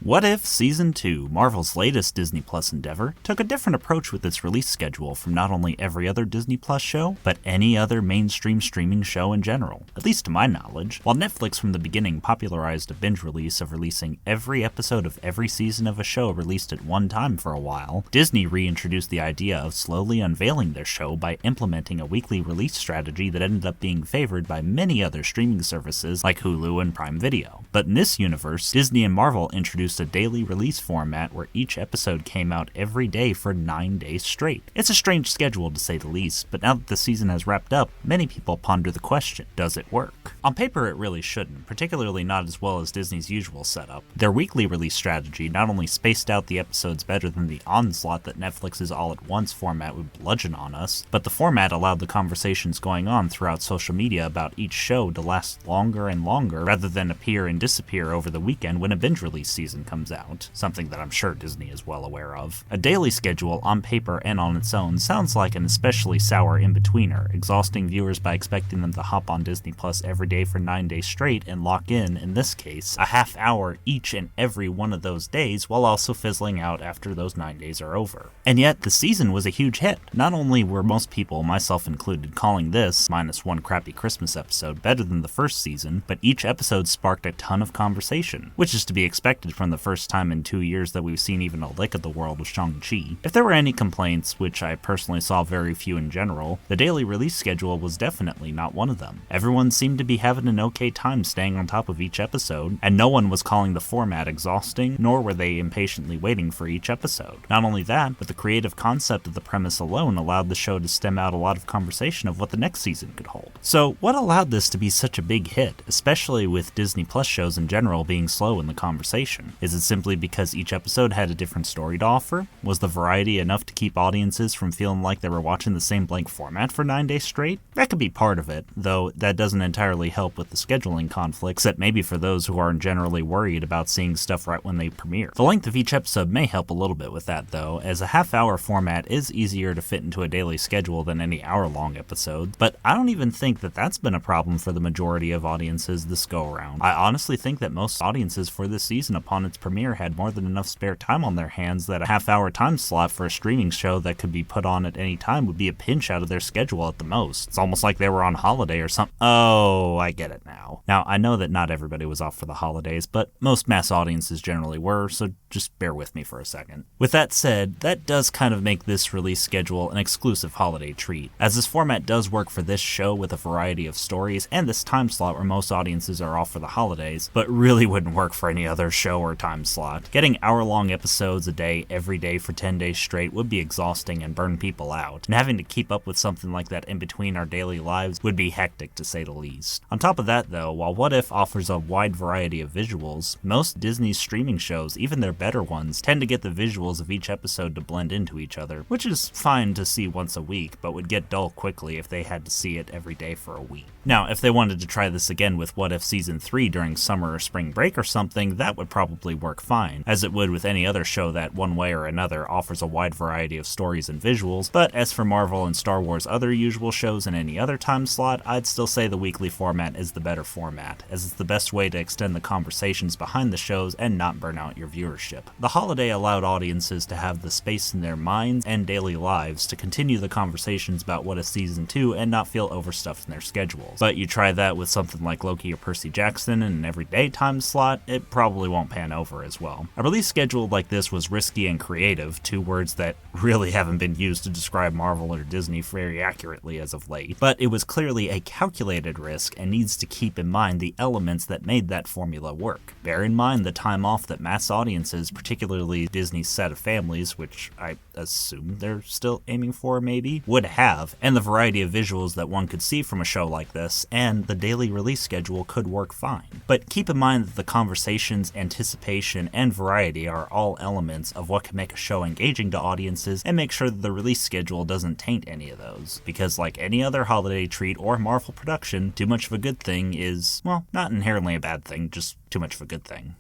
What if Season 2, Marvel's latest Disney Plus endeavor, took a different approach with its release schedule from not only every other Disney Plus show, but any other mainstream streaming show in general? At least to my knowledge. While Netflix from the beginning popularized a binge release of releasing every episode of every season of a show released at one time for a while, Disney reintroduced the idea of slowly unveiling their show by implementing a weekly release strategy that ended up being favored by many other streaming services like Hulu and Prime Video. But in this universe, Disney and Marvel introduced a daily release format where each episode came out every day for 9 days straight. It's a strange schedule to say the least, but now that the season has wrapped up, many people ponder the question, does it work? On paper it really shouldn't, particularly not as well as Disney's usual setup. Their weekly release strategy not only spaced out the episodes better than the onslaught that Netflix's all-at-once format would bludgeon on us, but the format allowed the conversations going on throughout social media about each show to last longer and longer rather than appear and disappear over the weekend when a binge release season comes out, something that I'm sure Disney is well aware of. A daily schedule, on paper and on its own, sounds like an especially sour in-betweener, exhausting viewers by expecting them to hop on Disney Plus every day for 9 days straight and lock in this case, a half hour each and every one of those days, while also fizzling out after those 9 days are over. And yet, the season was a huge hit. Not only were most people, myself included, calling this, minus one crappy Christmas episode, better than the first season, but each episode sparked a ton of conversation, which is to be expected from the first time in 2 years that we've seen even a lick of the world of Shang-Chi. If there were any complaints, which I personally saw very few in general, the daily release schedule was definitely not one of them. Everyone seemed to be having an okay time staying on top of each episode, and no one was calling the format exhausting, nor were they impatiently waiting for each episode. Not only that, but the creative concept of the premise alone allowed the show to stem out a lot of conversation of what the next season could hold. So, what allowed this to be such a big hit, especially with Disney Plus shows in general being slow in the conversation? Is it simply because each episode had a different story to offer? Was the variety enough to keep audiences from feeling like they were watching the same blank format for 9 days straight? That could be part of it, though that doesn't entirely help with the scheduling conflicts, except maybe for those who aren't generally worried about seeing stuff right when they premiere. The length of each episode may help a little bit with that though, as a half-hour format is easier to fit into a daily schedule than any hour-long episode, but I don't even think that that's been a problem for the majority of audiences this go-around. I honestly think that most audiences for this season upon its premiere had more than enough spare time on their hands that a half-hour time slot for a streaming show that could be put on at any time would be a pinch out of their schedule at the most. It's almost like they were on holiday or something. Oh, I get it now. Now, I know that not everybody was off for the holidays, but most mass audiences generally were, so just bear with me for a second. With that said, that does kind of make this release schedule an exclusive holiday treat, as this format does work for this show with a variety of stories and this time slot where most audiences are off for the holidays, but really wouldn't work for any other show or time slot. Getting hour-long episodes a day every day for 10 days straight would be exhausting and burn people out, and having to keep up with something like that in between our daily lives would be hectic to say the least. On top of that though, while What If offers a wide variety of visuals, most Disney's streaming shows, even their better ones, tend to get the visuals of each episode to blend into each other, which is fine to see once a week, but would get dull quickly if they had to see it every day for a week. Now, if they wanted to try this again with What If Season 3 during summer or spring break or something, that would probably work fine, as it would with any other show that, one way or another, offers a wide variety of stories and visuals, but as for Marvel and Star Wars' other usual shows in any other time slot, I'd still say the weekly format is the better format, as it's the best way to extend the conversations behind the shows and not burn out your viewership. The holiday allowed audiences to have the space in their minds and daily lives to continue the conversations about What If Season 2 and not feel overstuffed in their schedules. But you try that with something like Loki or Percy Jackson in an everyday time slot, it probably won't pan over as well. A release schedule like this was risky and creative, two words that really haven't been used to describe Marvel or Disney very accurately as of late, but it was clearly a calculated risk and needs to keep in mind the elements that made that formula work. Bear in mind the time off that mass audiences, particularly Disney's set of families, which I assume they're still aiming for maybe, would have, and the variety of visuals that one could see from a show like this, and the daily release schedule could work fine. But keep in mind that the conversations, anticipation, and variety are all elements of what can make a show engaging to audiences, and make sure that the release schedule doesn't taint any of those. Because like any other holiday treat or Marvel production, too much of a good thing is, well, not inherently a bad thing, just too much of a good thing.